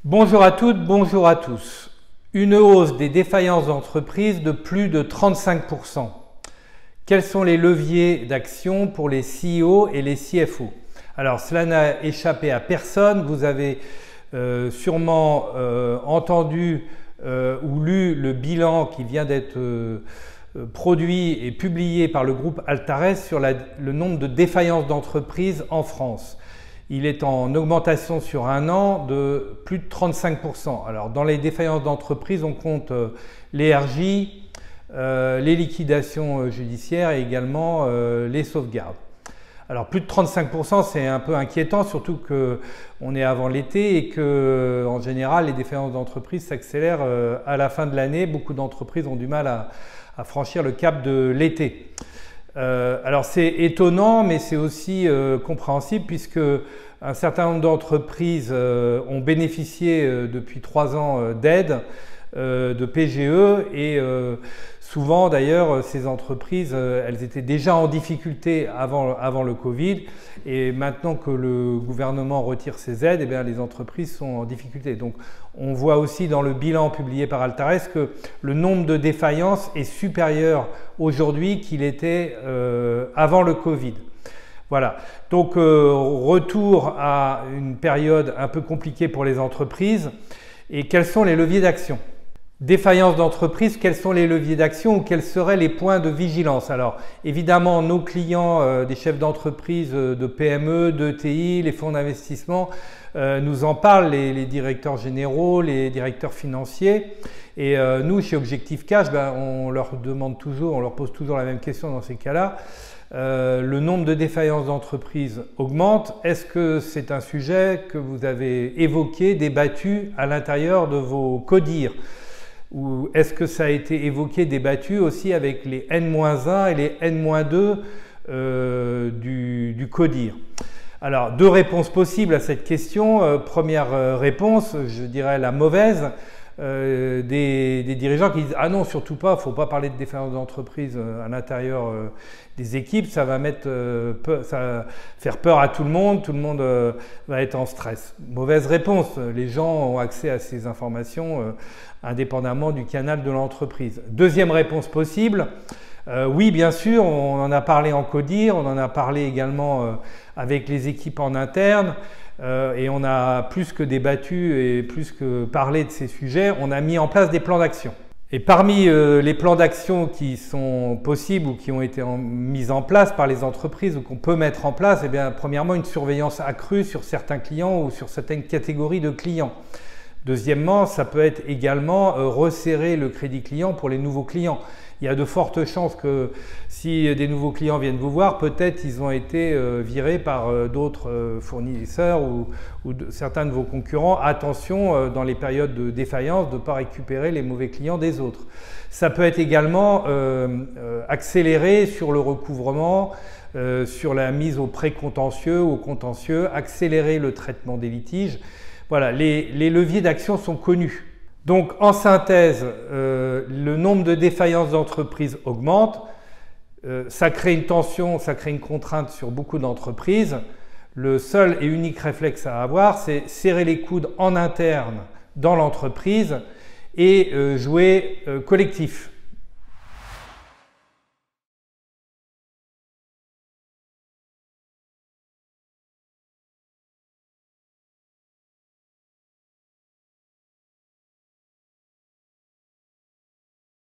Bonjour à toutes, bonjour à tous. Une hausse des défaillances d'entreprises de plus de 35%. Quels sont les leviers d'action pour les CEO et les CFO? Alors cela n'a échappé à personne, vous avez sûrement entendu ou lu le bilan qui vient d'être produit et publié par le groupe Altares sur le nombre de défaillances d'entreprises en France. Il est en augmentation sur un an de plus de 35%. Alors dans les défaillances d'entreprises, on compte les RJ, les liquidations judiciaires et également les sauvegardes. Alors plus de 35%, c'est un peu inquiétant, surtout qu'on est avant l'été et que en général les défaillances d'entreprises s'accélèrent à la fin de l'année. Beaucoup d'entreprises ont du mal à franchir le cap de l'été. Alors c'est étonnant, mais c'est aussi compréhensible puisque un certain nombre d'entreprises ont bénéficié depuis 3 ans d'aides de PGE et souvent d'ailleurs ces entreprises elles étaient déjà en difficulté avant le Covid et maintenant que le gouvernement retire ces aides, eh bien, les entreprises sont en difficulté. Donc on voit aussi dans le bilan publié par Altares que le nombre de défaillances est supérieur aujourd'hui qu'il était avant le Covid. Voilà, donc retour à une période un peu compliquée pour les entreprises. Et quels sont les leviers d'action? Défaillance d'entreprise, quels sont les leviers d'action ou quels seraient les points de vigilance? Alors évidemment, nos clients, des chefs d'entreprise, de PME, d'ETI, les fonds d'investissement nous en parlent, les directeurs généraux, les directeurs financiers. Et nous, chez Objectif Cash, on leur pose toujours la même question dans ces cas-là. Le nombre de défaillances d'entreprises augmente. Est-ce que c'est un sujet que vous avez évoqué, débattu à l'intérieur de vos CODIR? Ou est-ce que ça a été évoqué, débattu aussi avec les N-1 et les N-2 du CODIR? Alors, deux réponses possibles à cette question. Première réponse, je dirais la mauvaise, des dirigeants qui disent « Ah non, surtout pas, il ne faut pas parler de défaillance d'entreprise à l'intérieur des équipes, ça va faire peur à tout le monde va être en stress. » Mauvaise réponse, les gens ont accès à ces informations indépendamment du canal de l'entreprise. Deuxième réponse possible, oui bien sûr, on en a parlé en CODIR, on en a parlé également avec les équipes en interne. Et on a plus que débattu et plus que parlé de ces sujets, on a mis en place des plans d'action. Et parmi les plans d'action qui sont possibles ou qui ont été mis en place par les entreprises ou qu'on peut mettre en place, eh bien, premièrement, une surveillance accrue sur certains clients ou sur certaines catégories de clients. Deuxièmement, ça peut être également resserrer le crédit client pour les nouveaux clients. Il y a de fortes chances que si des nouveaux clients viennent vous voir, peut-être ils ont été virés par d'autres fournisseurs ou certains de vos concurrents. Attention dans les périodes de défaillance de ne pas récupérer les mauvais clients des autres. Ça peut être également accéléré sur le recouvrement, sur la mise au pré-contentieux, au contentieux, accélérer le traitement des litiges. Voilà, les leviers d'action sont connus. Donc en synthèse, le nombre de défaillances d'entreprises augmente, ça crée une tension, ça crée une contrainte sur beaucoup d'entreprises. Le seul et unique réflexe à avoir, c'est serrer les coudes en interne dans l'entreprise et jouer collectif.